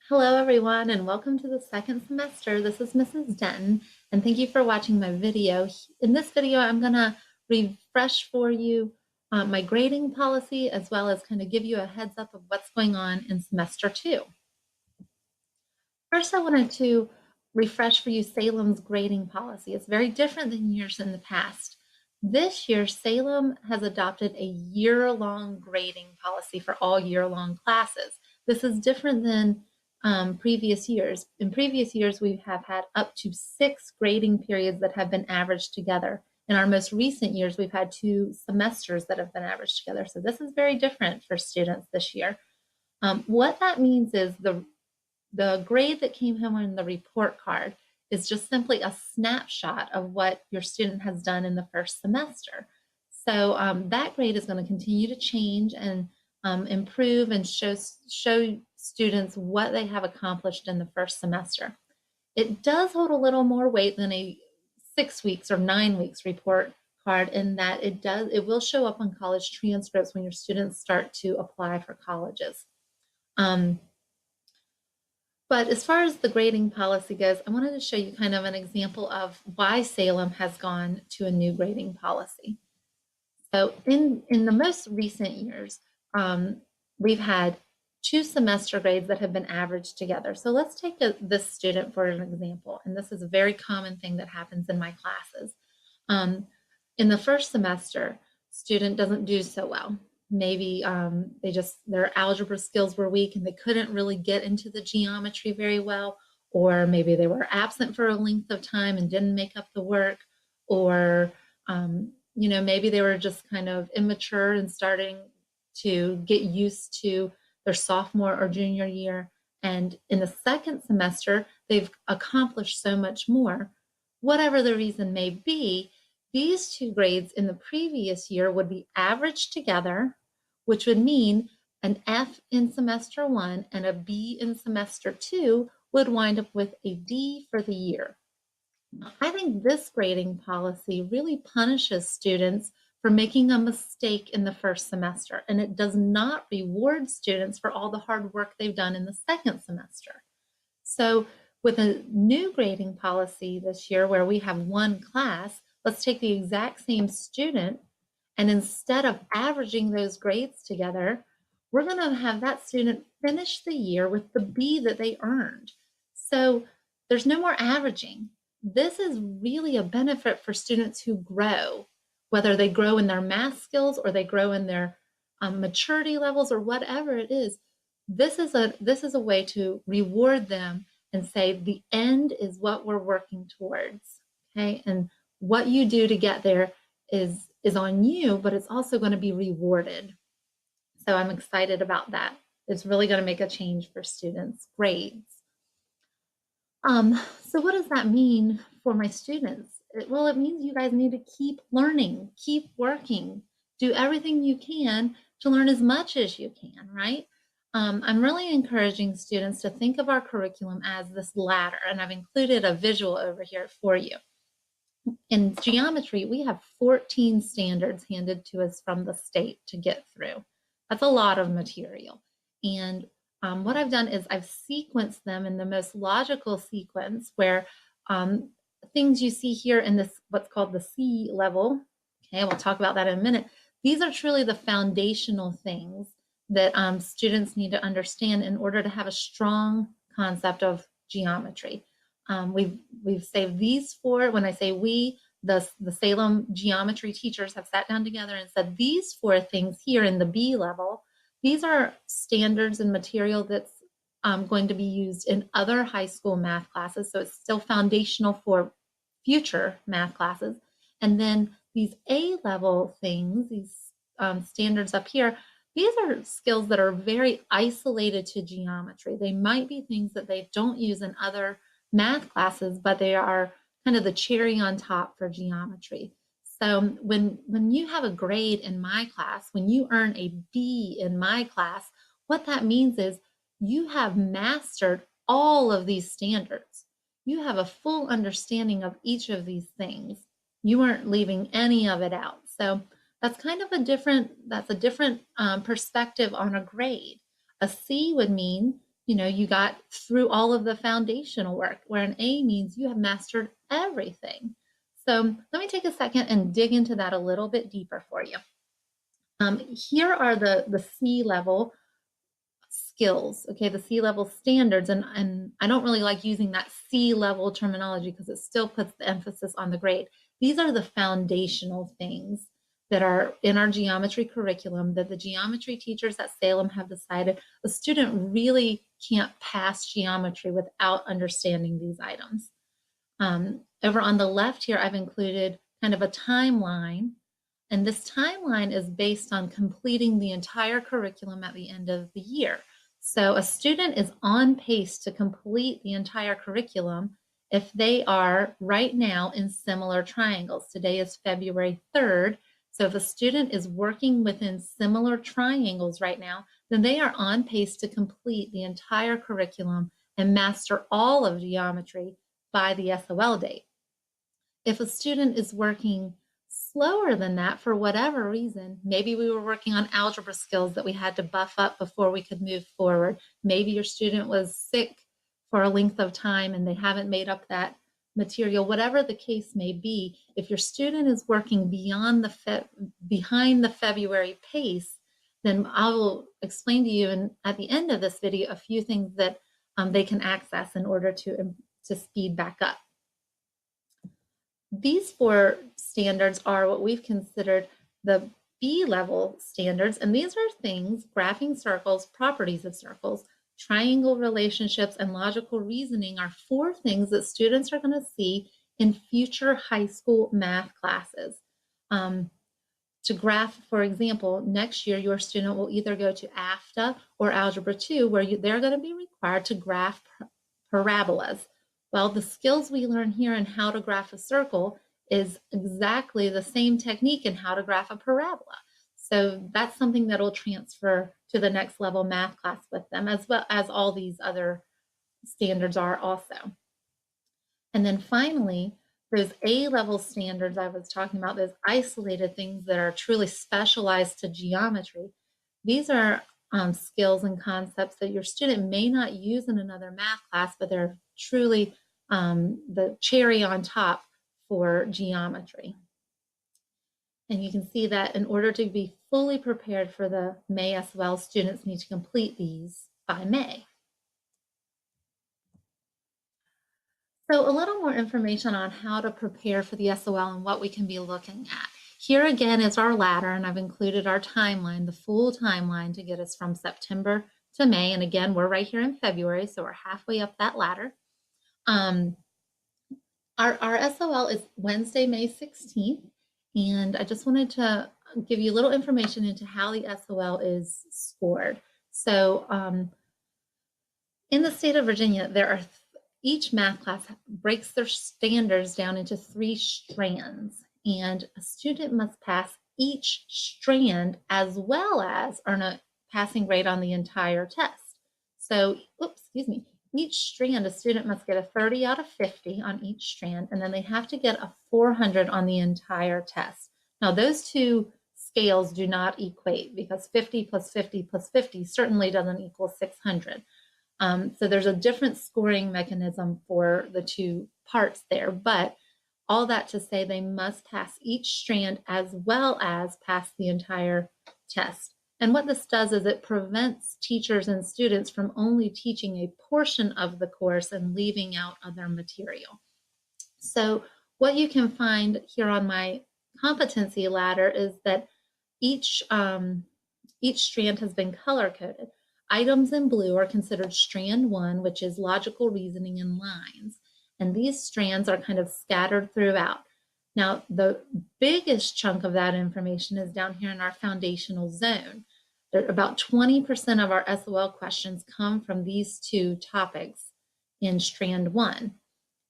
Hello everyone and welcome to the second semester. This is Mrs. Denton and thank you for watching my video. In this video I'm going to refresh for you my grading policy as well as kind of give you a heads up of what's going on in semester 2. First I wanted to refresh for you Salem's grading policy. It's very different than years in the past. This year Salem has adopted a year-long grading policy for all year-long classes. This is different than previous years. In previous years, we have had up to 6 grading periods that have been averaged together. In our most recent years, we've had 2 semesters that have been averaged together. So this is very different for students this year. What that means is the grade that came home on the report card is just simply a snapshot of what your student has done in the first semester. So that grade is going to continue to change and improve and show students what they have accomplished in the first semester. It does hold a little more weight than a 6 weeks or 9 weeks report card in that it will show up on college transcripts when your students start to apply for colleges. But as far as the grading policy goes, I wanted to show you kind of an example of why Salem has gone to a new grading policy. So in the most recent years, we've had 2 semester grades that have been averaged together. So let's take this student for an example, and this is a very common thing that happens in my classes. In the first semester, student doesn't do so well. Maybe their algebra skills were weak and they couldn't really get into the geometry very well, or maybe they were absent for a length of time and didn't make up the work, or maybe they were just kind of immature and starting to get used to their sophomore or junior year. And in the second semester, they've accomplished so much more. Whatever the reason may be, these 2 grades in the previous year would be averaged together, which would mean an F in semester 1 and a B in semester 2 would wind up with a D for the year. I think this grading policy really punishes students for making a mistake in the first semester, and it does not reward students for all the hard work they've done in the second semester. So with a new grading policy this year where we have 1 class, let's take the exact same student, and instead of averaging those grades together, we're going to have that student finish the year with the B that they earned. So there's no more averaging. This is really a benefit for students who grow, whether they grow in their math skills or they grow in their maturity levels or whatever it is. This is a way to reward them and say the end is what we're working towards, okay? And what you do to get there is on you, but it's also going to be rewarded. So I'm excited about that. It's really going to make a change for students' grades. So what does that mean for my students? Well, it means you guys need to keep learning, keep working, do everything you can to learn as much as you can, right? I'm really encouraging students to think of our curriculum as this ladder, and I've included a visual over here for you. In geometry, we have 14 standards handed to us from the state to get through. That's a lot of material. And what I've done is I've sequenced them in the most logical sequence where things you see here in this, what's called the C level, okay, we'll talk about that in a minute. These are truly the foundational things that students need to understand in order to have a strong concept of geometry. We've saved these 4. When I say we, the Salem geometry teachers have sat down together and said these 4 things here in the B level, these are standards and material that's going to be used in other high school math classes. So it's still foundational for future math classes. And then these A level things, these standards up here, these are skills that are very isolated to geometry. They might be things that they don't use in other math classes, but they are kind of the cherry on top for geometry. So when you have a grade in my class, when you earn a B in my class, what that means is you have mastered all of these standards. You have a full understanding of each of these things. You aren't leaving any of it out. So that's kind of a different perspective on a grade. A C would mean you got through all of the foundational work, where an A means you have mastered everything. So let me take a second and dig into that a little bit deeper for you. Here are the C-level skills, okay, the C-level standards, and I don't really like using that C-level terminology because it still puts the emphasis on the grade. These are the foundational things that are in our geometry curriculum that the geometry teachers at Salem have decided a student really can't pass geometry without understanding these items. Over on the left here, I've included kind of a timeline, and this timeline is based on completing the entire curriculum at the end of the year. So a student is on pace to complete the entire curriculum if they are right now in similar triangles. Today is February 3rd. So if a student is working within similar triangles right now, then they are on pace to complete the entire curriculum and master all of geometry by the SOL date. If a student is working slower than that for whatever reason, maybe we were working on algebra skills that we had to buff up before we could move forward. Maybe your student was sick for a length of time and they haven't made up that material, whatever the case may be. If your student is working behind the February pace, then I will explain to you at the end of this video a few things that they can access in order to speed back up. These 4 standards are what we've considered the B-level standards, and these are things: graphing circles, properties of circles, triangle relationships, and logical reasoning are 4 things that students are going to see in future high school math classes. To graph, for example, next year your student will either go to AFTA or Algebra 2, where they're going to be required to graph parabolas. Well, the skills we learn here in how to graph a circle is exactly the same technique in how to graph a parabola. So that's something that will transfer to the next level math class with them, as well as all these other standards are also. And then finally, those A-level standards I was talking about, those isolated things that are truly specialized to geometry, these are skills and concepts that your student may not use in another math class, but they're truly the cherry on top for geometry. And you can see that in order to be fully prepared for the May SOL, students need to complete these by May. So a little more information on how to prepare for the SOL and what we can be looking at. Here again is our ladder, and I've included our timeline, the full timeline to get us from September to May. And again, we're right here in February, so we're halfway up that ladder. Our SOL is Wednesday, May 16th, and I just wanted to give you a little information into how the SOL is scored. So in the state of Virginia, each math class breaks their standards down into 3 strands, and a student must pass each strand as well as earn a passing grade on the entire test. So, each strand, a student must get a 30 out of 50 on each strand, and then they have to get a 400 on the entire test. Now, those 2 scales do not equate, because 50 plus 50 plus 50 certainly doesn't equal 600. So there's a different scoring mechanism for the 2 parts there, but all that to say they must pass each strand as well as pass the entire test. And what this does is it prevents teachers and students from only teaching a portion of the course and leaving out other material. So what you can find here on my competency ladder is that each strand has been color-coded. Items in blue are considered strand 1, which is logical reasoning and lines. And these strands are kind of scattered throughout. Now, the biggest chunk of that information is down here in our foundational zone. About 20% of our SOL questions come from these 2 topics in strand 1.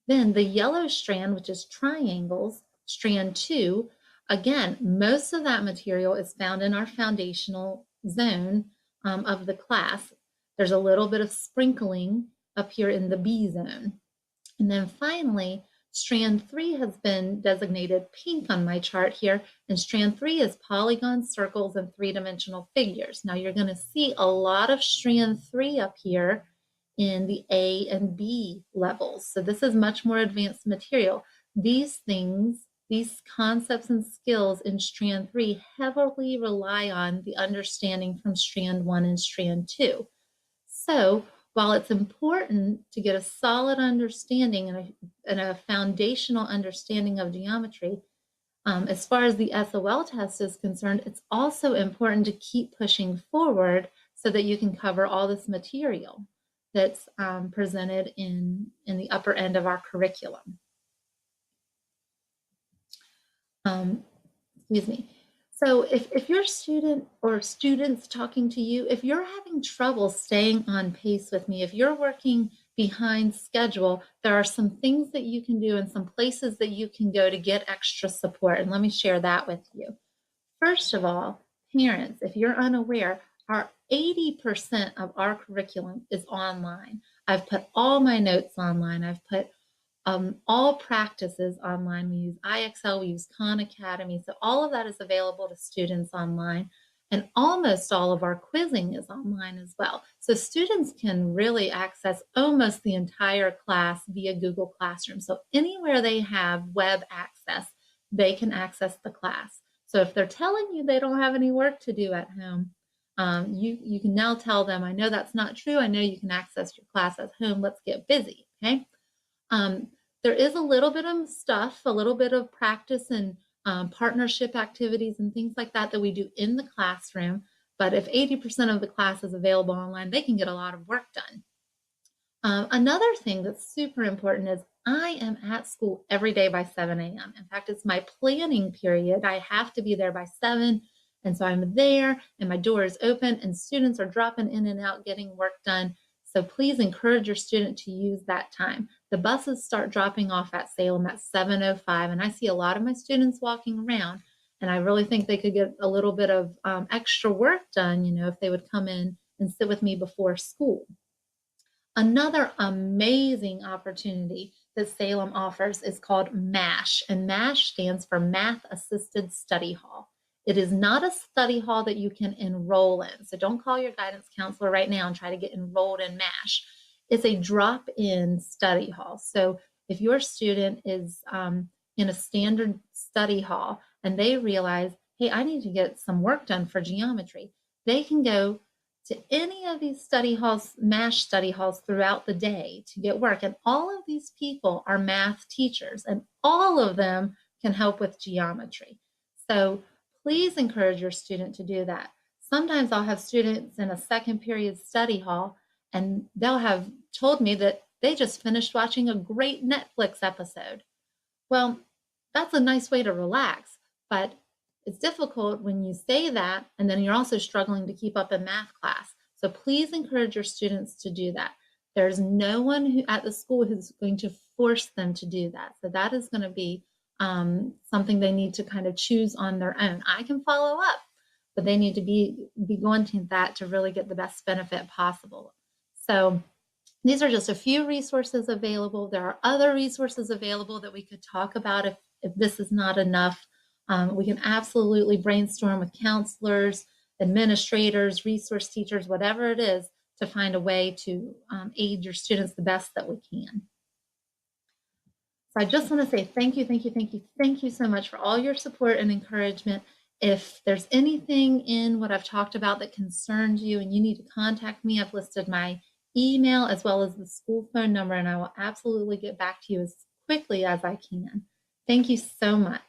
Then the yellow strand, which is triangles, strand 2, again, most of that material is found in our foundational zone of the class. There's a little bit of sprinkling up here in the B zone. And then finally, strand 3 has been designated pink on my chart here, and strand 3 is polygons, circles, and 3-dimensional figures. Now you're going to see a lot of strand 3 up here in the A and B levels. So this is much more advanced material. These things, these concepts and skills in Strand 3 heavily rely on the understanding from Strand 1 and Strand 2. So while it's important to get a solid understanding and a foundational understanding of geometry, as far as the SOL test is concerned, it's also important to keep pushing forward so that you can cover all this material that's presented in the upper end of our curriculum. Excuse me. So if your student or students talking to you, if you're having trouble staying on pace with me, if you're working behind schedule, there are some things that you can do and some places that you can go to get extra support. And let me share that with you. First of all, parents, if you're unaware, our 80% of our curriculum is online. I've put all my notes online. I've put all practices online. We use IXL, we use Khan Academy. So all of that is available to students online. And almost all of our quizzing is online as well. So students can really access almost the entire class via Google Classroom. So anywhere they have web access, they can access the class. So if they're telling you they don't have any work to do at home, you can now tell them, I know that's not true. I know you can access your class at home. Let's get busy, okay? There is a little bit of stuff, a little bit of practice and partnership activities and things like that that we do in the classroom. But if 80% of the class is available online, they can get a lot of work done. Another thing that's super important is I am at school every day by 7 a.m. In fact, it's my planning period. I have to be there by 7. And so I'm there and my door is open and students are dropping in and out getting work done. So please encourage your student to use that time. The buses start dropping off at Salem at 7:05, and I see a lot of my students walking around, and I really think they could get a little bit of extra work done, if they would come in and sit with me before school. Another amazing opportunity that Salem offers is called MASH, and MASH stands for Math Assisted Study Hall. It is not a study hall that you can enroll in. So don't call your guidance counselor right now and try to get enrolled in MASH. It's a drop-in study hall. So if your student is in a standard study hall and they realize, hey, I need to get some work done for geometry, they can go to any of these study halls, MASH study halls throughout the day to get work. And all of these people are math teachers and all of them can help with geometry. So please encourage your student to do that. Sometimes I'll have students in a second period study hall and they'll have told me that they just finished watching a great Netflix episode. Well, that's a nice way to relax, but it's difficult when you say that and then you're also struggling to keep up in math class. So please encourage your students to do that. There's no one at the school who's going to force them to do that. So that is going to be something they need to kind of choose on their own. I can follow up, but they need to be going to that to really get the best benefit possible. So these are just a few resources available. There are other resources available that we could talk about if this is not enough. We can absolutely brainstorm with counselors, administrators, resource teachers, whatever it is, to find a way to aid your students the best that we can. So I just want to say thank you so much for all your support and encouragement. If there's anything in what I've talked about that concerns you and you need to contact me, I've listed my email as well as the school phone number, and I will absolutely get back to you as quickly as I can. Thank you so much.